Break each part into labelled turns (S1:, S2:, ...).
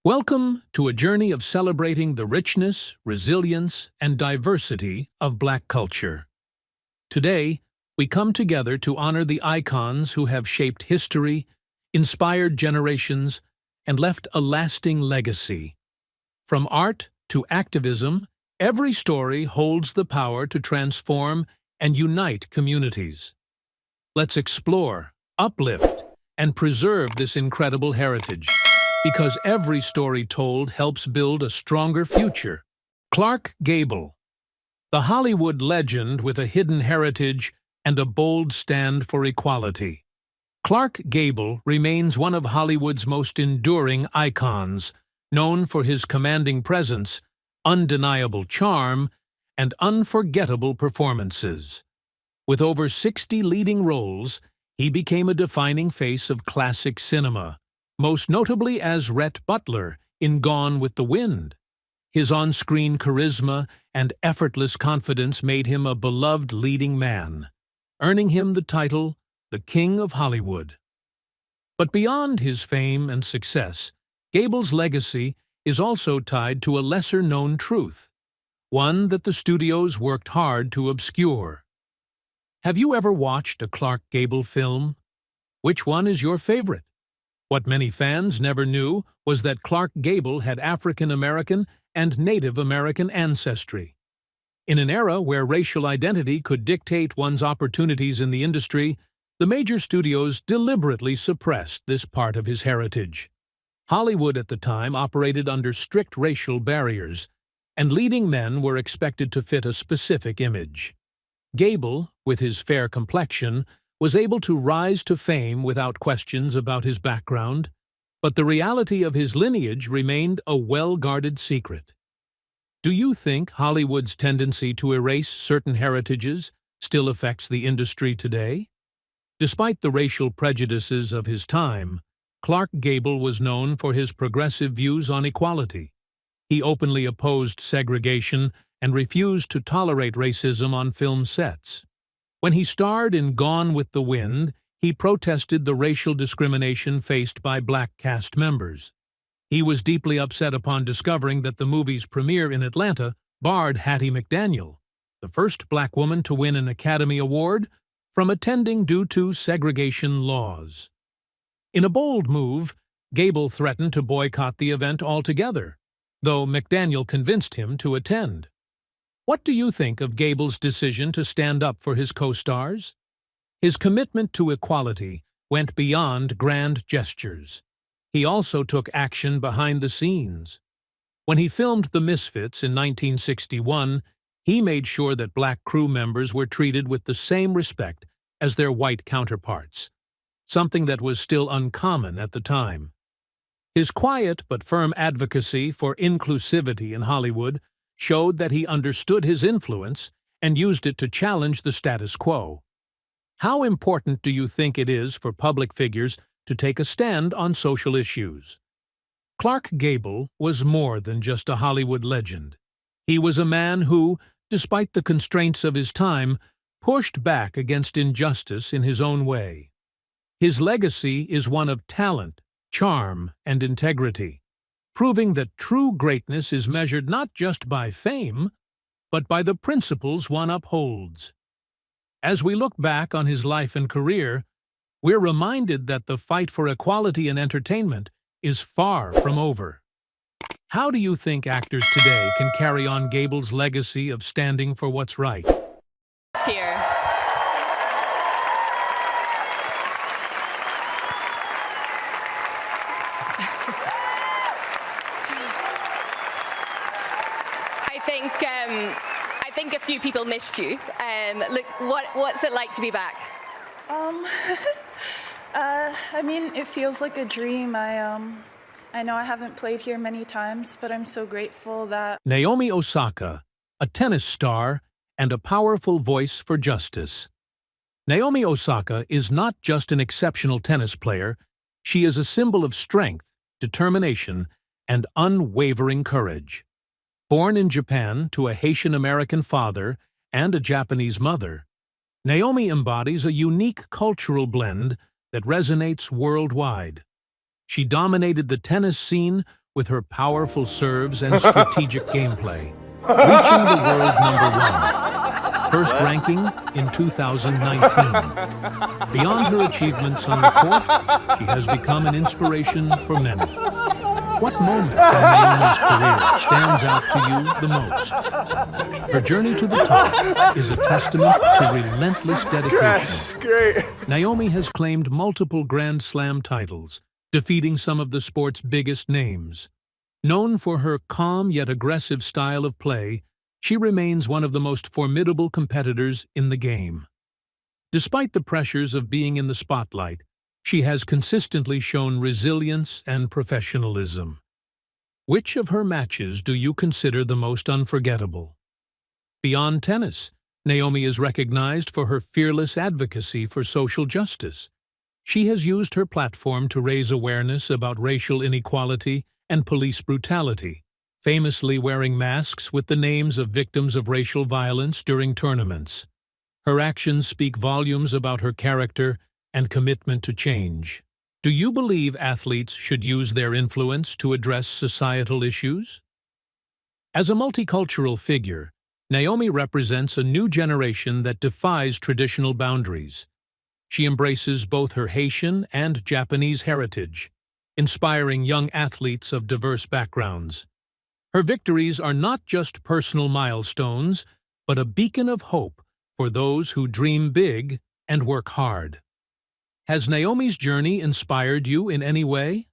S1: Welcome to a journey of celebrating the richness, resilience, and diversity of Black culture. Today, we come together to honor the icons who have shaped history, inspired generations, and left a lasting legacy. From art to activism, every story holds the power to transform and unite communities. Let's explore, uplift, and preserve this incredible heritage, because every story told helps build a stronger future. Clark Gable, the Hollywood legend with a hidden heritage and a bold stand for equality. Clark Gable remains one of Hollywood's most enduring icons, known for his commanding presence, undeniable charm, and unforgettable performances. With over 60 leading roles, he became a defining face of classic cinema, most notably as Rhett Butler in Gone with the Wind. His on-screen charisma and effortless confidence made him a beloved leading man, earning him the title the King of Hollywood. But beyond his fame and success, Gable's legacy is also tied to a lesser-known truth, one that the studios worked hard to obscure. Have you ever watched a Clark Gable film? Which one is your favorite? What many fans never knew was that Clark Gable had African American and Native American ancestry. In an era where racial identity could dictate one's opportunities in the industry, the major studios deliberately suppressed this part of his heritage. Hollywood at the time operated under strict racial barriers, and leading men were expected to fit a specific image. Gable, with his fair complexion, was able to rise to fame without questions about his background, but the reality of his lineage remained a well-guarded secret. Do you think Hollywood's tendency to erase certain heritages still affects the industry today? Despite the racial prejudices of his time, Clark Gable was known for his progressive views on equality. He openly opposed segregation and refused to tolerate racism on film sets. When he starred in Gone with the Wind, he protested the racial discrimination faced by Black cast members. He was deeply upset upon discovering that the movie's premiere in Atlanta barred Hattie McDaniel, the first Black woman to win an Academy Award, from attending due to segregation laws. In a bold move, Gable threatened to boycott the event altogether, though McDaniel convinced him to attend. What do you think of Gable's decision to stand up for his co-stars? His commitment to equality went beyond grand gestures. He also took action behind the scenes. When he filmed The Misfits in 1961, he made sure that Black crew members were treated with the same respect as their white counterparts, something that was still uncommon at the time. His quiet but firm advocacy for inclusivity in Hollywood showed that he understood his influence and used it to challenge the status quo. How important do you think it is for public figures to take a stand on social issues? Clark Gable was more than just a Hollywood legend. He was a man who, despite the constraints of his time, pushed back against injustice in his own way. His legacy is one of talent, charm, and integrity, proving that true greatness is measured not just by fame, but by the principles one upholds. As we look back on his life and career, we're reminded that the fight for equality in entertainment is far from over. How do you think actors today can carry on Gable's legacy of standing for what's right?
S2: Here. I think a few people missed you. Look, what's it like to be back?
S3: I mean, it feels like a dream. I know I haven't played here many times, but I'm so grateful that...
S1: Naomi Osaka, a tennis star and a powerful voice for justice. Naomi Osaka is not just an exceptional tennis player, she is a symbol of strength, determination, and unwavering courage. Born in Japan to a Haitian-American father and a Japanese mother, Naomi embodies a unique cultural blend that resonates worldwide. She dominated the tennis scene with her powerful serves and strategic gameplay, reaching the world #1, first ranking in 2019. Beyond her achievements on the court, she has become an inspiration for many. What moment in Naomi's career stands out to you the most? Her journey to the top is a testament to relentless dedication.
S4: Great.
S1: Naomi has claimed multiple Grand Slam titles, defeating some of the sport's biggest names. Known for her calm yet aggressive style of play, she remains one of the most formidable competitors in the game. Despite the pressures of being in the spotlight, she has consistently shown resilience and professionalism. Which of her matches do you consider the most unforgettable? Beyond tennis, Naomi is recognized for her fearless advocacy for social justice. She has used her platform to raise awareness about racial inequality and police brutality, famously wearing masks with the names of victims of racial violence during tournaments. Her actions speak volumes about her character and commitment to change. Do you believe athletes should use their influence to address societal issues? As a multicultural figure, Naomi represents a new generation that defies traditional boundaries. She embraces both her Haitian and Japanese heritage, inspiring young athletes of diverse backgrounds. Her victories are not just personal milestones, but a beacon of hope for those who dream big and work hard. Has Naomi's journey inspired you in any way?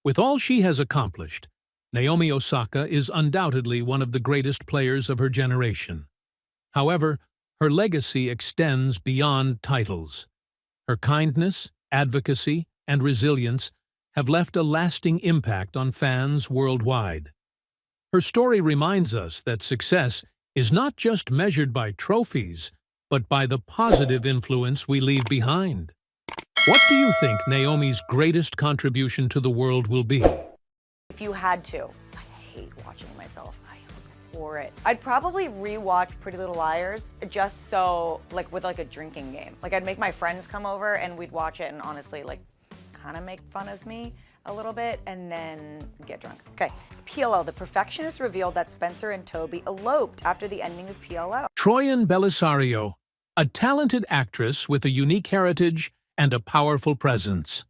S1: With all she has accomplished, Naomi Osaka is undoubtedly one of the greatest players of her generation. However, her legacy extends beyond titles. Her kindness, advocacy, and resilience have left a lasting impact on fans worldwide. Her story reminds us that success is not just measured by trophies, but by the positive influence we leave behind. What do you think Naomi's greatest contribution to the world will be?
S5: If you had to, I hate watching myself. I abhor it. I'd probably rewatch Pretty Little Liars just so, with a drinking game. I'd make my friends come over and we'd watch it and honestly, kind of make fun of me a little bit and then get drunk. Okay, PLO. The Perfectionist revealed that Spencer and Toby eloped after the ending of PLO.
S1: Troyan Bellisario, a talented actress with a unique heritage and a powerful presence.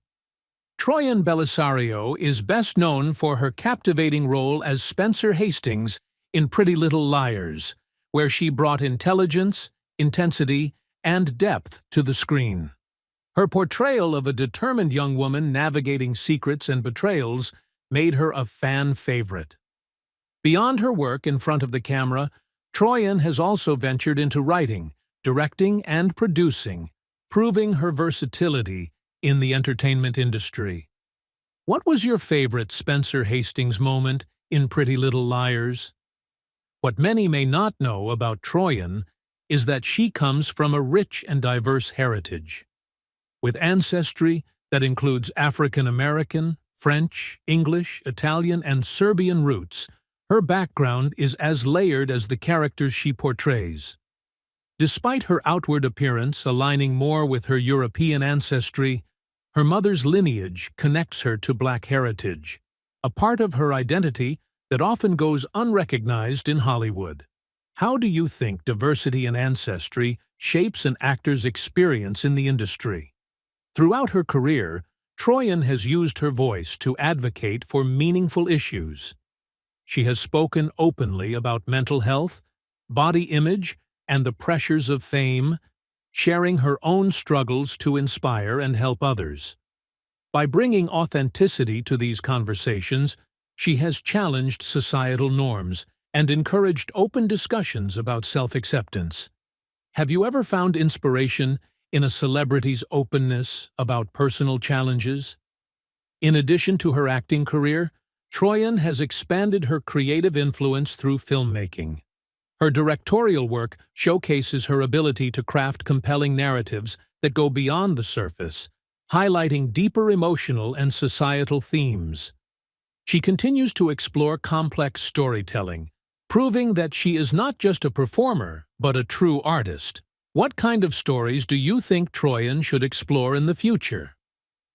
S1: Troyan Bellisario is best known for her captivating role as Spencer Hastings in Pretty Little Liars, where she brought intelligence, intensity, and depth to the screen. Her portrayal of a determined young woman navigating secrets and betrayals made her a fan favorite. Beyond her work in front of the camera, Troyan has also ventured into writing, directing, and producing, proving her versatility in the entertainment industry. What was your favorite Spencer Hastings moment in Pretty Little Liars? What many may not know about Troyan is that she comes from a rich and diverse heritage. With ancestry that includes African American, French, English, Italian, and Serbian roots, her background is as layered as the characters she portrays. Despite her outward appearance aligning more with her European ancestry, her mother's lineage connects her to Black heritage, a part of her identity that often goes unrecognized in Hollywood. How do you think diversity in ancestry shapes an actor's experience in the industry? Throughout her career, Troyan has used her voice to advocate for meaningful issues. She has spoken openly about mental health, body image, and the pressures of fame, sharing her own struggles to inspire and help others. By bringing authenticity to these conversations, she has challenged societal norms and encouraged open discussions about self-acceptance. Have you ever found inspiration in a celebrity's openness about personal challenges? In addition to her acting career, Troyan has expanded her creative influence through filmmaking. Her directorial work showcases her ability to craft compelling narratives that go beyond the surface, highlighting deeper emotional and societal themes. She continues to explore complex storytelling, proving that she is not just a performer, but a true artist. What kind of stories do you think Troyan should explore in the future?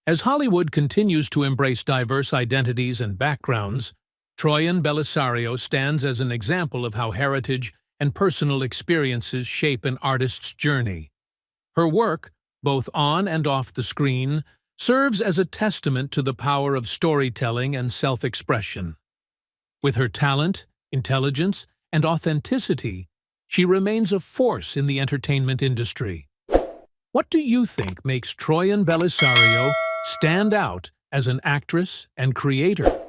S1: As Hollywood continues to embrace diverse identities and backgrounds, Troyan Belisario stands as an example of how heritage and personal experiences shape an artist's journey. Her work, both on and off the screen, serves as a testament to the power of storytelling and self-expression. With her talent, intelligence, and authenticity, she remains a force in the entertainment industry. What do you think makes Troyan Belisario stand out as an actress and creator?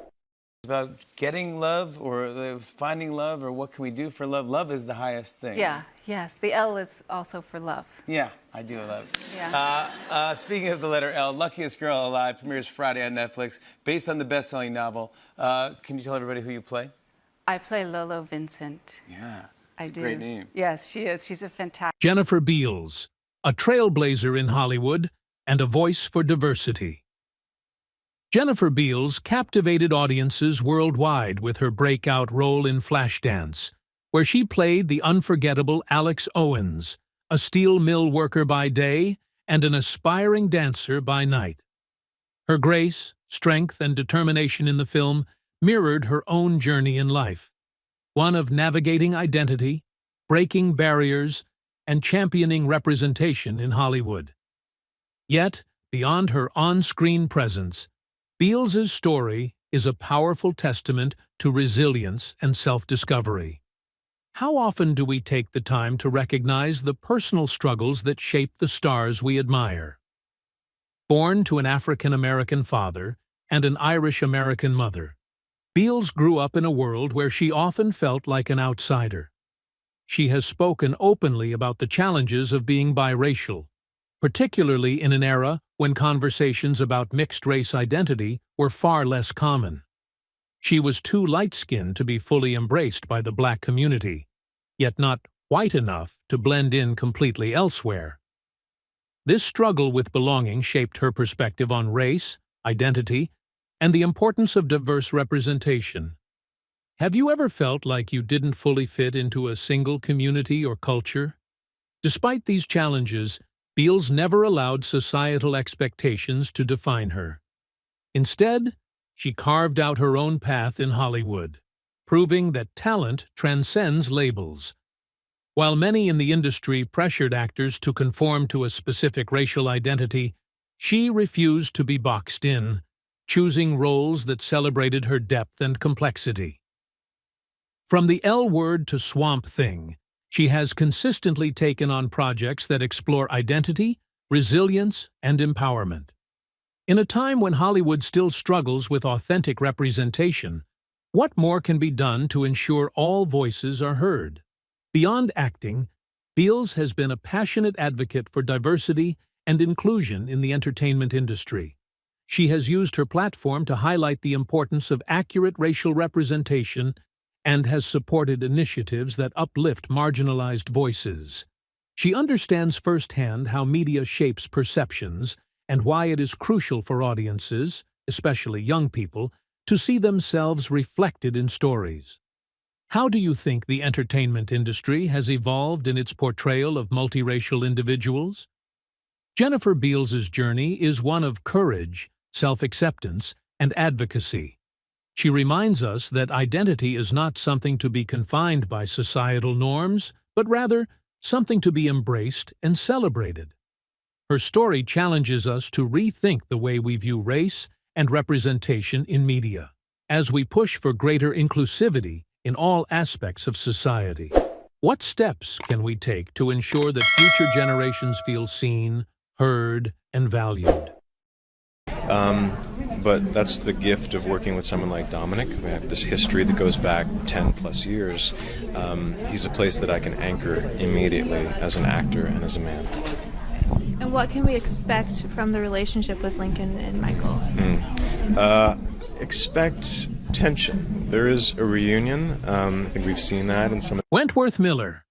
S4: About getting love or finding love or what can we do for love. Love is the highest thing.
S6: Yeah, yes. The L is also for love.
S4: Yeah, I do love.
S6: Yeah.
S4: Speaking of the letter L, Luckiest Girl Alive premieres Friday on Netflix, based on the best-selling novel. Can you tell everybody who you play?
S6: I play Lolo Vincent.
S4: Yeah,
S6: I
S4: it's
S6: do.
S4: a great name.
S6: Yes, she is. She's a fantastic.
S1: Jennifer Beals, a trailblazer in Hollywood and a voice for diversity. Jennifer Beals captivated audiences worldwide with her breakout role in Flashdance, where she played the unforgettable Alex Owens, a steel mill worker by day and an aspiring dancer by night. Her grace, strength, and determination in the film mirrored her own journey in life, one of navigating identity, breaking barriers, and championing representation in Hollywood. Yet, beyond her on-screen presence, Beals's story is a powerful testament to resilience and self-discovery. How often do we take the time to recognize the personal struggles that shape the stars we admire? Born to an African-American father and an Irish-American mother, Beals grew up in a world where she often felt like an outsider. She has spoken openly about the challenges of being biracial, particularly in an era when conversations about mixed-race identity were far less common. She was too light-skinned to be fully embraced by the Black community, yet not white enough to blend in completely elsewhere. This struggle with belonging shaped her perspective on race, identity, and the importance of diverse representation. Have you ever felt like you didn't fully fit into a single community or culture? Despite these challenges, Beals never allowed societal expectations to define her. Instead, she carved out her own path in Hollywood, proving that talent transcends labels. While many in the industry pressured actors to conform to a specific racial identity, she refused to be boxed in, choosing roles that celebrated her depth and complexity. From the L Word to Swamp Thing, she has consistently taken on projects that explore identity, resilience, and empowerment. In a time when Hollywood still struggles with authentic representation, what more can be done to ensure all voices are heard? Beyond acting, Beals has been a passionate advocate for diversity and inclusion in the entertainment industry. She has used her platform to highlight the importance of accurate racial representation and has supported initiatives that uplift marginalized voices. She understands firsthand how media shapes perceptions and why it is crucial for audiences, especially young people, to see themselves reflected in stories. How do you think the entertainment industry has evolved in its portrayal of multiracial individuals? Jennifer Beals's journey is one of courage, self-acceptance, and advocacy. She reminds us that identity is not something to be confined by societal norms, but rather something to be embraced and celebrated. Her story challenges us to rethink the way we view race and representation in media, as we push for greater inclusivity in all aspects of society. What steps can we take to ensure that future generations feel seen, heard, and valued?
S7: But that's the gift of working with someone like Dominic. We have this history that goes back 10 plus years. He's a place that I can anchor immediately as an actor and as a man.
S8: And what can we expect from the relationship with Lincoln and Michael?
S7: Expect tension. There is a reunion. I think we've seen that in some.
S1: Wentworth Miller,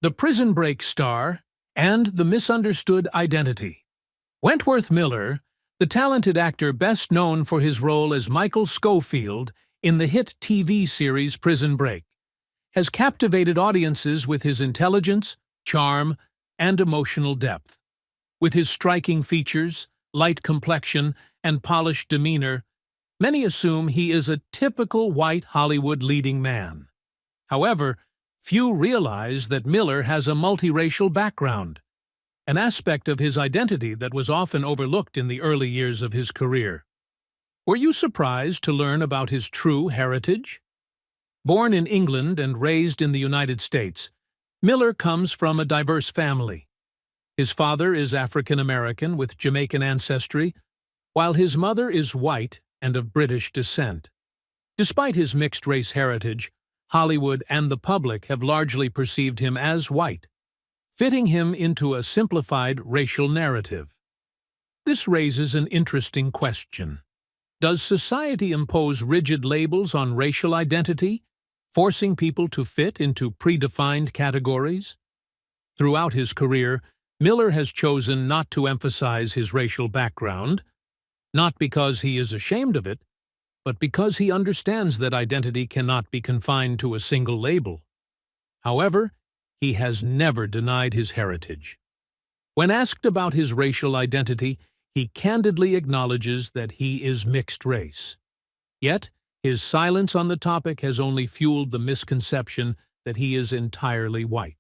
S1: the Prison Break star, and the misunderstood identity. Wentworth Miller, the talented actor best known for his role as Michael Scofield in the hit TV series Prison Break, has captivated audiences with his intelligence, charm, and emotional depth. With his striking features, light complexion, and polished demeanor, many assume he is a typical white Hollywood leading man. However, few realize that Miller has a multiracial background, an aspect of his identity that was often overlooked in the early years of his career. Were you surprised to learn about his true heritage? Born in England and raised in the United States, Miller comes from a diverse family. His father is African American with Jamaican ancestry, while his mother is white and of British descent. Despite his mixed-race heritage, Hollywood and the public have largely perceived him as white, fitting him into a simplified racial narrative. This raises an interesting question. Does society impose rigid labels on racial identity, forcing people to fit into predefined categories? Throughout his career, Miller has chosen not to emphasize his racial background, not because he is ashamed of it, but because he understands that identity cannot be confined to a single label. However, he has never denied his heritage. When asked about his racial identity, he candidly acknowledges that he is mixed race. Yet, his silence on the topic has only fueled the misconception that he is entirely white.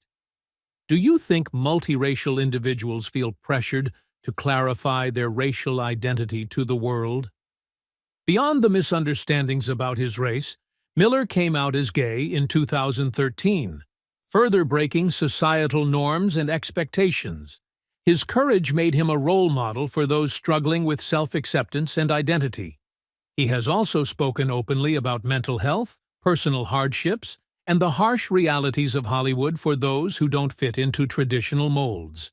S1: Do you think multiracial individuals feel pressured to clarify their racial identity to the world? Beyond the misunderstandings about his race, Miller came out as gay in 2013, further breaking societal norms and expectations. His courage made him a role model for those struggling with self-acceptance and identity. He has also spoken openly about mental health, personal hardships, and the harsh realities of Hollywood for those who don't fit into traditional molds.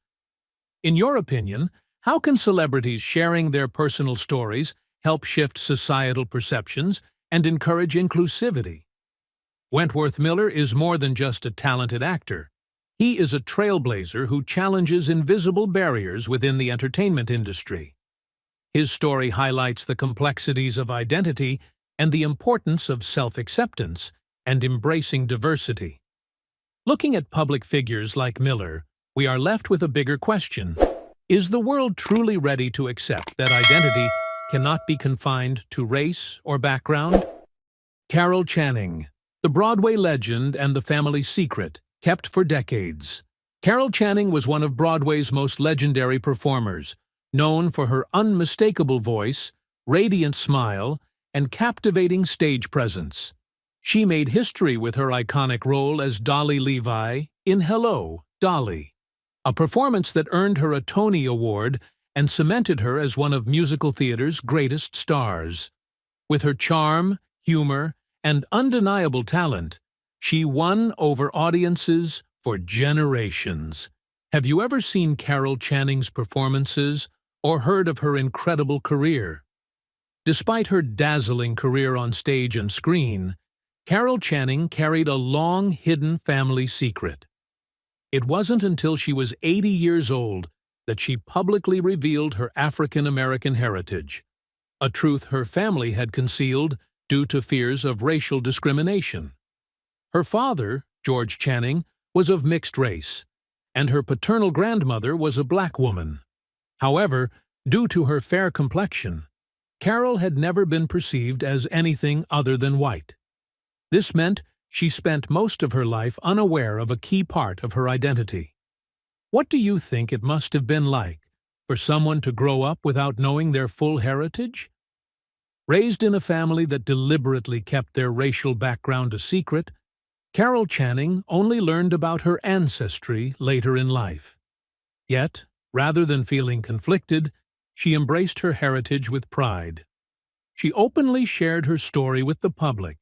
S1: In your opinion, how can celebrities sharing their personal stories help shift societal perceptions and encourage inclusivity? Wentworth Miller is more than just a talented actor. He is a trailblazer who challenges invisible barriers within the entertainment industry. His story highlights the complexities of identity and the importance of self-acceptance and embracing diversity. Looking at public figures like Miller, we are left with a bigger question. Is the world truly ready to accept that identity cannot be confined to race or background? Carol Channing, the Broadway legend and the family secret, kept for decades. Carol Channing was one of Broadway's most legendary performers, known for her unmistakable voice, radiant smile, and captivating stage presence. She made history with her iconic role as Dolly Levi in Hello, Dolly, a performance that earned her a Tony Award and cemented her as one of musical theater's greatest stars. With her charm, humor, and undeniable talent, she won over audiences for generations. Have you ever seen Carol Channing's performances or heard of her incredible career? Despite her dazzling career on stage and screen, Carol Channing carried a long-hidden family secret. It wasn't until she was 80 years old that she publicly revealed her African-American heritage, a truth her family had concealed due to fears of racial discrimination. Her father, George Channing, was of mixed race, and her paternal grandmother was a black woman. However, due to her fair complexion, Carol had never been perceived as anything other than white. This meant she spent most of her life unaware of a key part of her identity. What do you think it must have been like for someone to grow up without knowing their full heritage? Raised in a family that deliberately kept their racial background a secret, Carol Channing only learned about her ancestry later in life. Yet, rather than feeling conflicted, she embraced her heritage with pride. She openly shared her story with the public,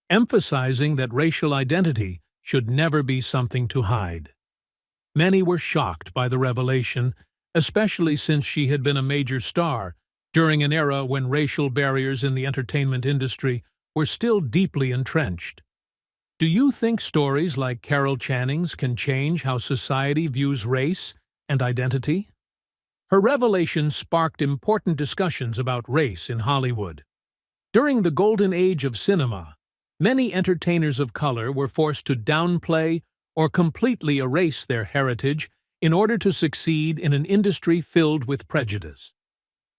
S1: emphasizing that racial identity should never be something to hide. Many were shocked by the revelation, especially since she had been a major star during an era when racial barriers in the entertainment industry were still deeply entrenched. Do you think stories like Carol Channing's can change how society views race and identity? Her revelation sparked important discussions about race in Hollywood. During the golden age of cinema, many entertainers of color were forced to downplay or completely erase their heritage in order to succeed in an industry filled with prejudice.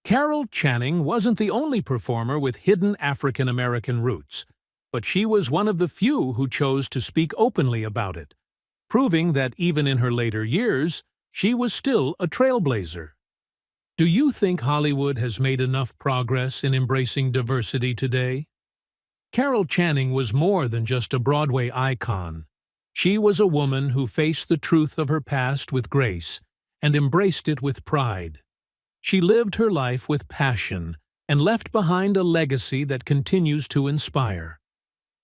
S1: Carol Channing wasn't the only performer with hidden African American roots, but she was one of the few who chose to speak openly about it, proving that even in her later years, she was still a trailblazer. Do you think Hollywood has made enough progress in embracing diversity today? Carol Channing was more than just a Broadway icon. She was a woman who faced the truth of her past with grace and embraced it with pride. She lived her life with passion and left behind a legacy that continues to inspire.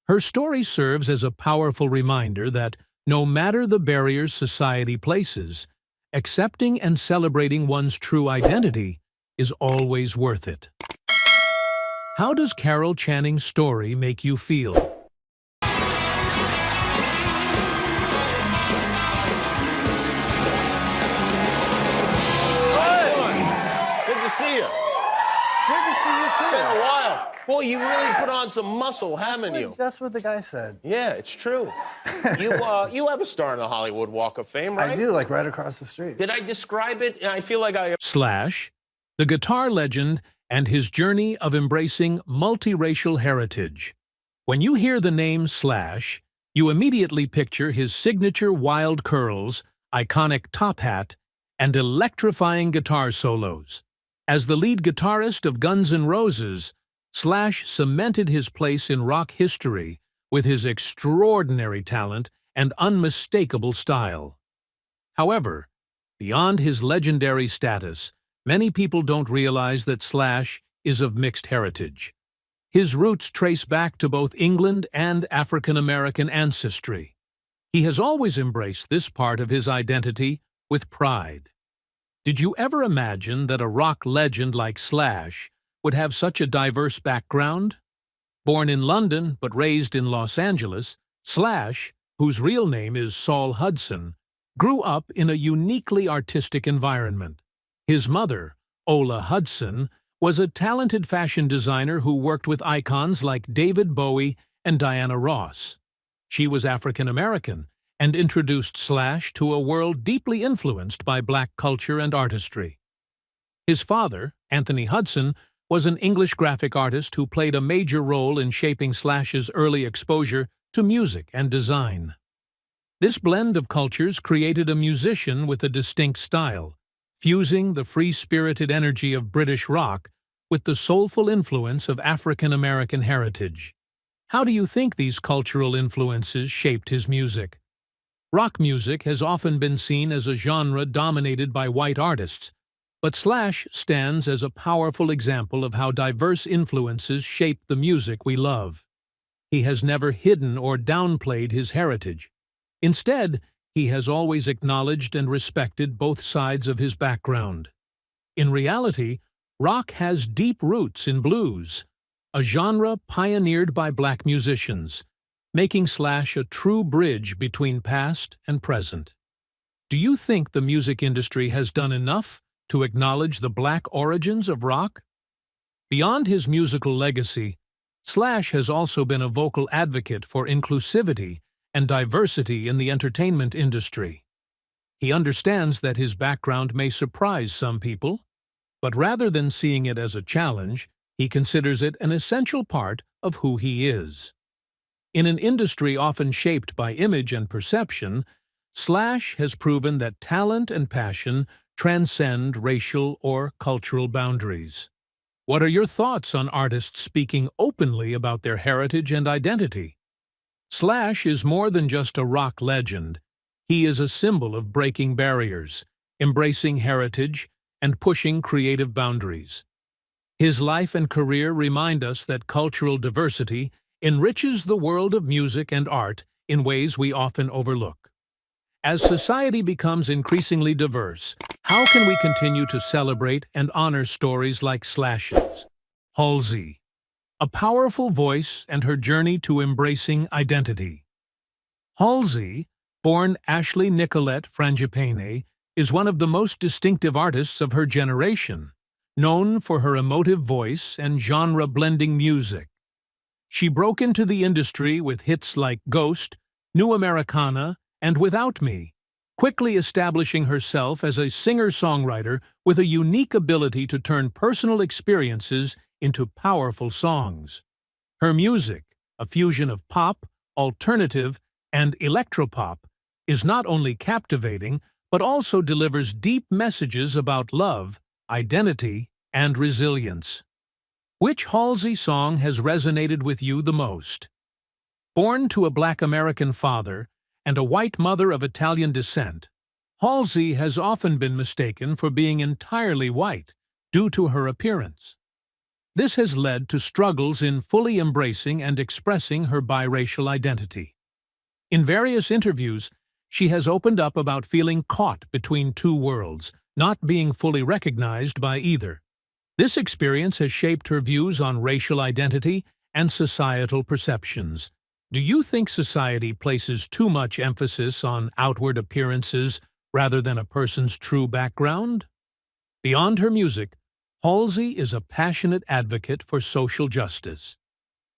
S1: Her story serves as a powerful reminder that, no matter the barriers society places, accepting and celebrating one's true identity is always worth it. How does Carol Channing's story make you feel?
S9: Good to see you.
S10: Good to see you too.
S9: It's been a while. Well, you really put on some muscle, haven't you?
S10: That's what the guy said.
S9: Yeah, it's true. You have a star in the Hollywood Walk of Fame, right?
S10: I do, like right across the street.
S9: Did I describe it? I feel like I...
S1: Slash, the guitar legend and his journey of embracing multiracial heritage. When you hear the name Slash, you immediately picture his signature wild curls, iconic top hat, and electrifying guitar solos. As the lead guitarist of Guns N' Roses, Slash cemented his place in rock history with his extraordinary talent and unmistakable style. However, beyond his legendary status, many people don't realize that Slash is of mixed heritage. His roots trace back to both England and African American ancestry. He has always embraced this part of his identity with pride. Did you ever imagine that a rock legend like Slash would have such a diverse background? Born in London but raised in Los Angeles, Slash, whose real name is Saul Hudson, grew up in a uniquely artistic environment. His mother, Ola Hudson, was a talented fashion designer who worked with icons like David Bowie and Diana Ross. She was African American and introduced Slash to a world deeply influenced by Black culture and artistry. His father, Anthony Hudson, was an English graphic artist who played a major role in shaping Slash's early exposure to music and design. This blend of cultures created a musician with a distinct style, fusing the free-spirited energy of British rock with the soulful influence of African American heritage. How do you think these cultural influences shaped his music? Rock music has often been seen as a genre dominated by white artists, but Slash stands as a powerful example of how diverse influences shape the music we love. He has never hidden or downplayed his heritage. Instead, he has always acknowledged and respected both sides of his background. In reality, rock has deep roots in blues, a genre pioneered by Black musicians, making Slash a true bridge between past and present. Do you think the music industry has done enough to acknowledge the Black origins of rock? Beyond his musical legacy, Slash has also been a vocal advocate for inclusivity and diversity in the entertainment industry. He understands that his background may surprise some people, but rather than seeing it as a challenge, he considers it an essential part of who he is. In an industry often shaped by image and perception, Slash has proven that talent and passion transcend racial or cultural boundaries. What are your thoughts on artists speaking openly about their heritage and identity? Slash is more than just a rock legend. He is a symbol of breaking barriers, embracing heritage, and pushing creative boundaries. His life and career remind us that cultural diversity enriches the world of music and art in ways we often overlook. As society becomes increasingly diverse, how can we continue to celebrate and honor stories like Slash's? Halsey, a powerful voice and her journey to embracing identity. Halsey, born Ashley Nicolette Frangipane, is one of the most distinctive artists of her generation, known for her emotive voice and genre-blending music. She broke into the industry with hits like Ghost, New Americana, and Without Me, quickly establishing herself as a singer-songwriter with a unique ability to turn personal experiences into powerful songs. Her music, a fusion of pop, alternative, and electropop, is not only captivating, but also delivers deep messages about love, identity, and resilience. Which Halsey song has resonated with you the most? Born to a Black American father and a white mother of Italian descent, Halsey has often been mistaken for being entirely white due to her appearance. This has led to struggles in fully embracing and expressing her biracial identity. In various interviews, she has opened up about feeling caught between two worlds, not being fully recognized by either. This experience has shaped her views on racial identity and societal perceptions. Do you think society places too much emphasis on outward appearances rather than a person's true background? Beyond her music, Halsey is a passionate advocate for social justice.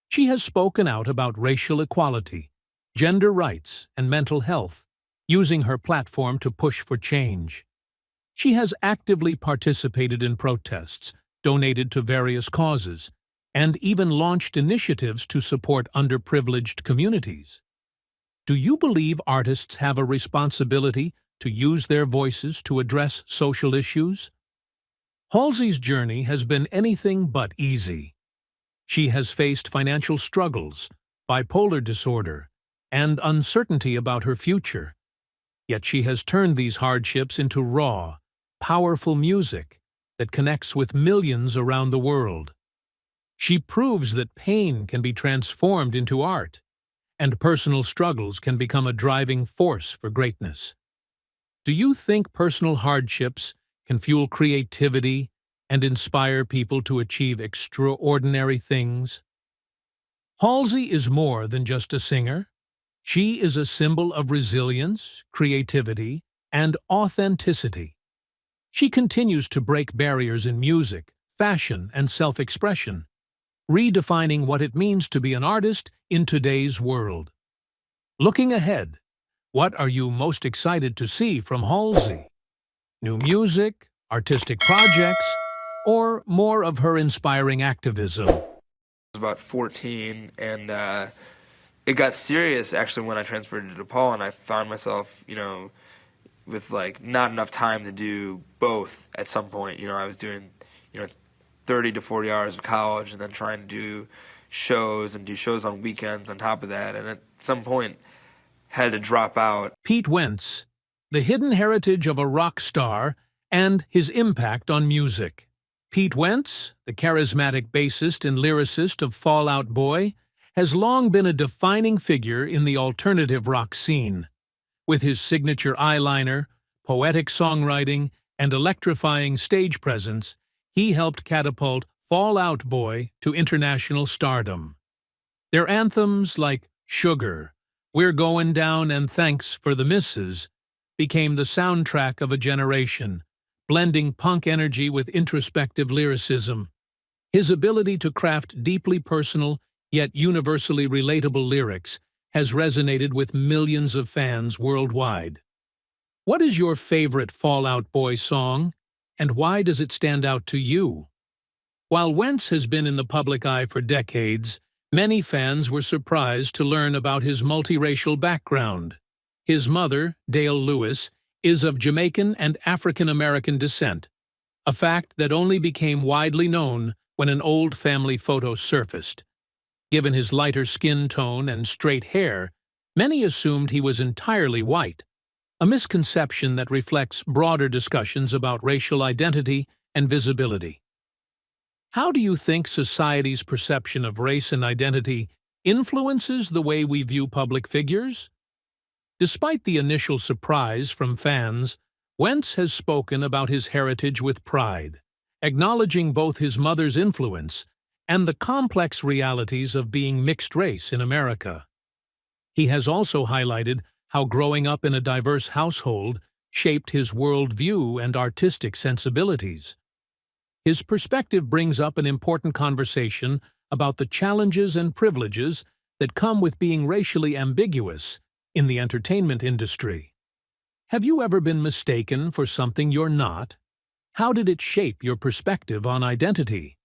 S1: She has spoken out about racial equality, gender rights, and mental health, using her platform to push for change. She has actively participated in protests, donated to various causes, and even launched initiatives to support underprivileged communities. Do you believe artists have a responsibility to use their voices to address social issues? Halsey's journey has been anything but easy. She has faced financial struggles, bipolar disorder, and uncertainty about her future. Yet she has turned these hardships into raw, powerful music that connects with millions around the world. She proves that pain can be transformed into art, and personal struggles can become a driving force for greatness. Do you think personal hardships can fuel creativity and inspire people to achieve extraordinary things? Halsey is more than just a singer. She is a symbol of resilience, creativity, and authenticity. She continues to break barriers in music, fashion, and self-expression, redefining what it means to be an artist in today's world. Looking ahead, what are you most excited to see from Halsey? New music, artistic projects, or more of her inspiring activism?
S11: I was about 14, and it got serious actually when I transferred to DePaul, and I found myself, with not enough time to do both at some point. I was doing, 30 to 40 hours of college and then trying to do shows on weekends on top of that, and at some point had to drop out.
S1: Pete Wentz, the hidden heritage of a rock star and his impact on music. Pete Wentz, the charismatic bassist and lyricist of Fall Out Boy, has long been a defining figure in the alternative rock scene. With his signature eyeliner, poetic songwriting, and electrifying stage presence, he helped catapult Fall Out Boy to international stardom. Their anthems like Sugar, We're Going Down, and Thanks for the Misses became the soundtrack of a generation, blending punk energy with introspective lyricism. His ability to craft deeply personal, yet universally relatable lyrics has resonated with millions of fans worldwide. What is your favorite Fall Out Boy song, and why does it stand out to you? While Wentz has been in the public eye for decades, many fans were surprised to learn about his multiracial background. His mother, Dale Lewis, is of Jamaican and African-American descent, a fact that only became widely known when an old family photo surfaced. Given his lighter skin tone and straight hair, many assumed he was entirely white, a misconception that reflects broader discussions about racial identity and visibility. How do you think society's perception of race and identity influences the way we view public figures? Despite the initial surprise from fans, Wentz has spoken about his heritage with pride, acknowledging both his mother's influence and the complex realities of being mixed race in America. He has also highlighted how growing up in a diverse household shaped his worldview and artistic sensibilities. His perspective brings up an important conversation about the challenges and privileges that come with being racially ambiguous in the entertainment industry. Have you ever been mistaken for something you're not? How did it shape your perspective on identity?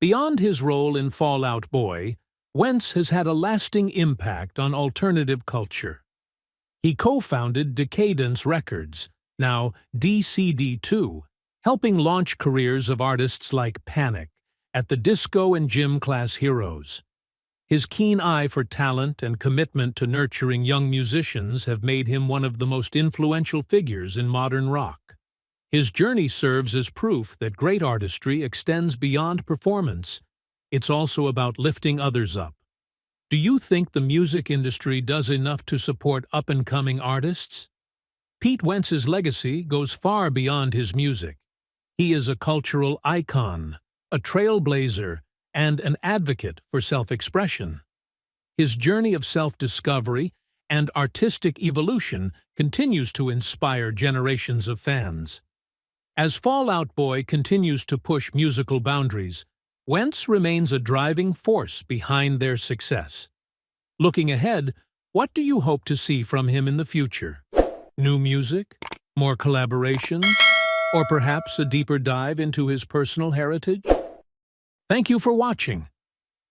S1: Beyond his role in Fall Out Boy, Wentz has had a lasting impact on alternative culture. He co-founded Decadence Records, now DCD2, helping launch careers of artists like Panic, At the Disco and Gym Class Heroes. His keen eye for talent and commitment to nurturing young musicians have made him one of the most influential figures in modern rock. His journey serves as proof that great artistry extends beyond performance. It's also about lifting others up. Do you think the music industry does enough to support up-and-coming artists? Pete Wentz's legacy goes far beyond his music. He is a cultural icon, a trailblazer, and an advocate for self-expression. His journey of self-discovery and artistic evolution continues to inspire generations of fans. As Fall Out Boy continues to push musical boundaries, Wentz remains a driving force behind their success. Looking ahead, what do you hope to see from him in the future? New music? More collaborations? Or perhaps a deeper dive into his personal heritage? Thank you for watching.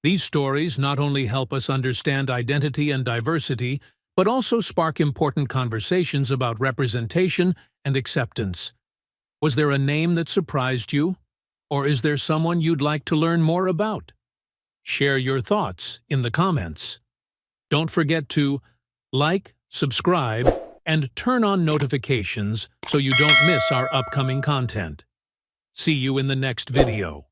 S1: These stories not only help us understand identity and diversity, but also spark important conversations about representation and acceptance. Was there a name that surprised you? Or is there someone you'd like to learn more about? Share your thoughts in the comments. Don't forget to like, subscribe, and turn on notifications so you don't miss our upcoming content. See you in the next video.